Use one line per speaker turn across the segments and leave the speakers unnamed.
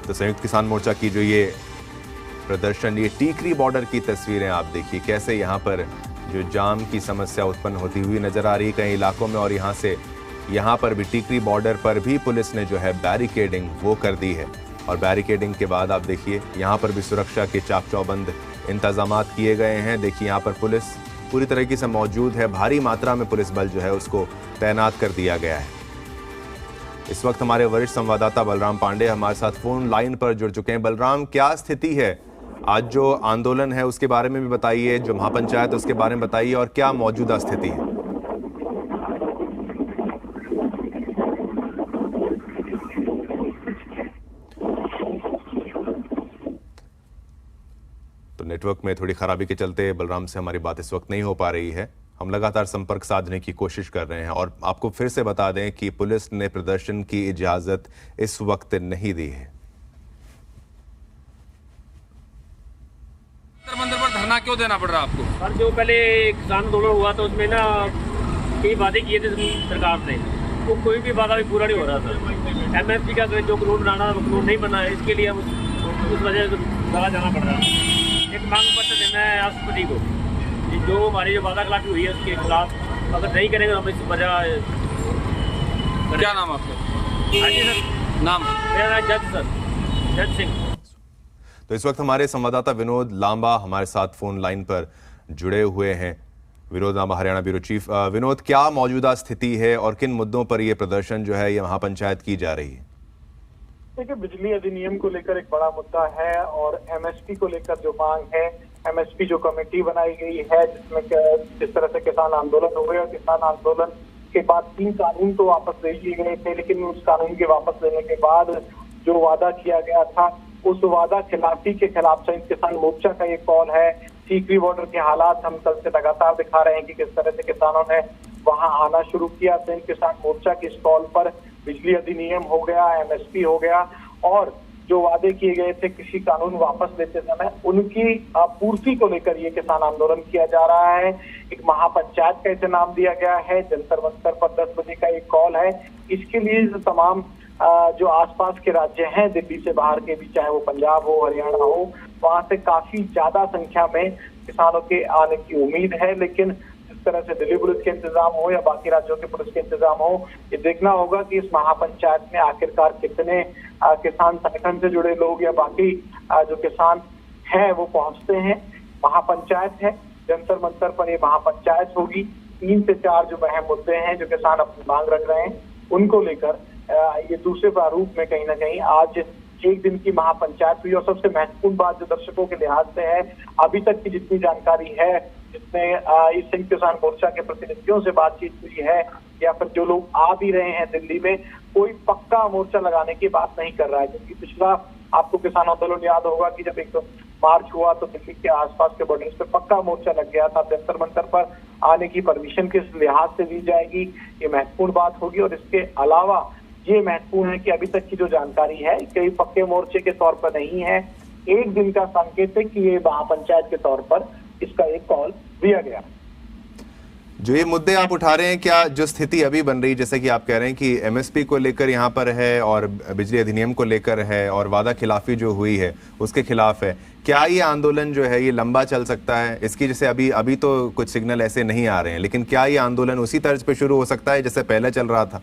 तो संयुक्त किसान मोर्चा की जो ये प्रदर्शन, ये टीकरी बॉर्डर की तस्वीरें आप देखिए, कैसे यहाँ पर जो जाम की समस्या उत्पन्न होती हुई नजर आ रही है कई इलाकों में। और यहाँ पर भी टीकरी बॉर्डर पर भी पुलिस ने जो है बैरिकेडिंग वो कर दी है। और बैरिकेडिंग के बाद आप देखिए यहाँ पर भी सुरक्षा के चाक चौबंद इंतजामात किए गए हैं। देखिए यहाँ पर पुलिस पूरी तरीके से मौजूद है, भारी मात्रा में पुलिस बल जो है उसको तैनात कर दिया गया है। इस वक्त हमारे वरिष्ठ संवाददाता बलराम पांडे हमारे साथ फोन लाइन पर जुड़ चुके हैं। बलराम, क्या स्थिति है? आज जो आंदोलन है उसके बारे में भी बताइए, जो महापंचायत है उसके बारे में बताइए, और क्या मौजूदा स्थिति है? तो नेटवर्क में थोड़ी खराबी के चलते बलराम से हमारी बात इस वक्त नहीं हो पा रही है। हम लगातार संपर्क साधने की कोशिश कर रहे हैं और आपको फिर से बता दें कि पुलिस ने प्रदर्शन की इजाजत इस वक्त नहीं दी है।
मंदिर पर धरना क्यों देना पड़ रहा है आपको?
सर, जो पहले किसान आंदोलन हुआ था उसमें ना कई वादे किए थे सरकार ने, वो कोई भी वादा भी पूरा नहीं हो रहा था। MSP का जो कानून बनाना वो कानून नहीं बना है, इसके लिए हम उस वजह से दवा जाना पड़ रहा है। एक मांग पत्र देना है राष्ट्रपति को, जो हमारी जो वादा खिलाफी हुई है उसके खिलाफ अगर नहीं करेंगे तो हम इस वजह।
क्या नाम आपका?
हाँ जी सर,
नाम?
मेरा नाम जज सिंह।
तो इस वक्त हमारे संवाददाता विनोद लांबा हमारे साथ फोन लाइन पर जुड़े हुए हैं। Vinod Lamba, Haryana bureau chief. विनोद, क्या मौजूदा स्थिति है और किन मुद्दों पर यह प्रदर्शन जो है ये महापंचायत की जा रही है?
देखिए, बिजली अधिनियम को लेकर एक बड़ा मुद्दा है और MSP को लेकर जो मांग है, MSP जो कमेटी बनाई गई है जिसमें जिस तरह से किसान आंदोलन हुए और किसान आंदोलन के बाद 3 कानून तो वापस ले लिए गए थे, लेकिन उस कानून के वापस लेने के बाद जो वादा किया गया था उस वादा खिलाफी के खिलाफ संयुक्त किसान मोर्चा का ये कॉल है। टीकरी बॉर्डर के हालात हम कल से लगातार दिखा रहे हैं कि किस तरह से किसानों ने वहां आना शुरू किया। संयुक्त किसान मोर्चा की इस कॉल पर बिजली अधिनियम हो गया, MSP हो गया और जो वादे किए गए थे कृषि कानून वापस लेते समय उनकी पूर्ति को लेकर ये किसान आंदोलन किया जा रहा है। एक महापंचायत का इसे नाम दिया गया है। जंतर मंतर पर 10 बजे का एक कॉल है। इसके लिए तमाम जो आसपास के राज्य हैं, दिल्ली से बाहर के भी, चाहे वो पंजाब हो, हरियाणा हो, वहां से काफी ज्यादा संख्या में किसानों के आने की उम्मीद है। लेकिन जिस तरह से दिल्ली पुलिस के इंतजाम हो या बाकी राज्यों के पुलिस के इंतजाम हो, ये देखना होगा कि इस महापंचायत में आखिरकार कितने किसान संगठन से जुड़े लोग या बाकी जो किसान हैं वो पहुंचते हैं। महापंचायत है, जंतर मंतर पर ये महापंचायत होगी। 3 से 4 जो अहम मुद्दे हैं जो किसान अपनी मांग रख रहे हैं उनको लेकर ये दूसरे प्रारूप में कहीं ना कहीं आज एक दिन की महापंचायत हुई। और सबसे महत्वपूर्ण बात जो दर्शकों के लिहाज से है, अभी तक की जितनी जानकारी है, जितने इस संयुक्त किसान मोर्चा के प्रतिनिधियों से बातचीत हुई है या फिर जो लोग आ भी रहे हैं दिल्ली में, कोई पक्का मोर्चा लगाने की बात नहीं कर रहा है। क्योंकि पिछला आपको किसान आंदोलन याद होगा कि जब एक मार्च हुआ तो दिल्ली के आसपास के बॉर्डर्स पे पक्का मोर्चा लग गया था। जंतर मंतर पर आने की परमिशन किस लिहाज से दी जाएगी, ये महत्वपूर्ण बात होगी। और इसके अलावा ये महत्वपूर्ण है कि अभी तक की जो जानकारी है कई पक्के मोर्चे के तौर पर नहीं है, एक दिन का संकेत है कि ये महापंचायत के तौर पर इसका एक कॉल दिया गया।
जो ये मुद्दे आप उठा रहे हैं, क्या जो स्थिति अभी बन रही, जैसे कि आप कह रहे हैं कि MSP को लेकर यहाँ पर है और बिजली अधिनियम को लेकर है और वादा खिलाफी जो हुई है उसके खिलाफ है, क्या ये आंदोलन जो है ये लंबा चल सकता है? इसकी जैसे अभी तो कुछ सिग्नल ऐसे नहीं आ रहे हैं, लेकिन क्या ये आंदोलन उसी तर्ज पे शुरू हो सकता है जैसे पहले चल रहा था?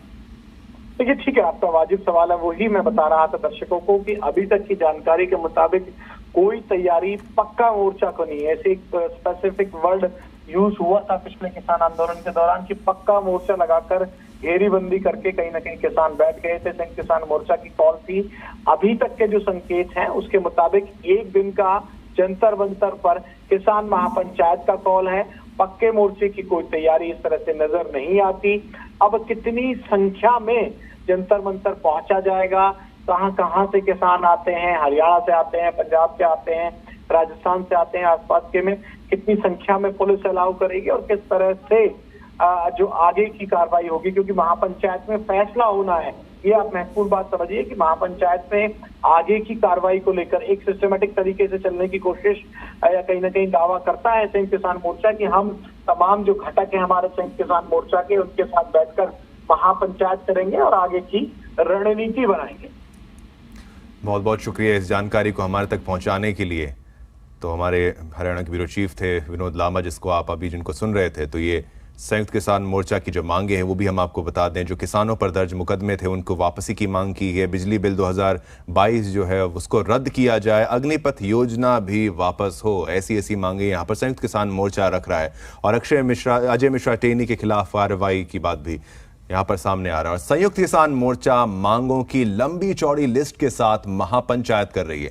देखिए, ठीक है, आपका वाजिब सवाल है। वही मैं बता रहा था दर्शकों को कि अभी तक की जानकारी के मुताबिक कोई तैयारी पक्का मोर्चा को नहीं है। ऐसे एक स्पेसिफिक वर्ड यूज हुआ था पिछले किसान आंदोलन के दौरान कि पक्का मोर्चा लगाकर घेरीबंदी करके कहीं ना कहीं किसान बैठ गए थे। संयुक्त किसान मोर्चा की कॉल थी। अभी तक के जो संकेत हैं उसके मुताबिक एक दिन का जंतर मंतर पर किसान महापंचायत का कॉल है। पक्के मोर्चे की कोई तैयारी इस तरह से नजर नहीं आती। अब कितनी संख्या में जंतर मंतर पहुंचा जाएगा, कहां से किसान आते हैं, हरियाणा से आते हैं, पंजाब से आते हैं, राजस्थान से आते हैं, आसपास के में कितनी संख्या में पुलिस अलाउ करेगी और किस तरह से जो आगे की कार्रवाई होगी, क्योंकि महापंचायत में फैसला होना है। ये आप महत्वपूर्ण बात समझिए कि महापंचायत में आगे की कार्रवाई को लेकर एक सिस्टमेटिक तरीके से चलने की कोशिश या कहीं ना कहीं दावा करता है संयुक्त किसान मोर्चा कि हम तमाम जो घटक है हमारे संयुक्त किसान मोर्चा के, उनके साथ बैठकर महापंचायत करेंगे और आगे की रणनीति बनाएंगे।
बहुत बहुत शुक्रिया इस जानकारी को हमारे तक पहुंचाने के लिए। तो हमारे हरियाणा के ब्यूरो चीफ थे विनोद लांबा, जिसको आप अभी जिनको सुन रहे थे। तो ये संयुक्त किसान मोर्चा की जो मांगे हैं वो भी हम आपको बता दें। जो किसानों पर दर्ज मुकदमे थे उनको वापसी की मांग की है। बिजली बिल 2022 जो है उसको रद्द किया जाए। अग्निपथ योजना भी वापस हो। ऐसी मांगे यहाँ पर संयुक्त किसान मोर्चा रख रहा है। और अजय मिश्रा टेनी के खिलाफ कार्रवाई की बात भी यहाँ पर सामने आ रहा है। और संयुक्त किसान मोर्चा मांगों की लंबी चौड़ी लिस्ट के साथ महापंचायत कर रही है।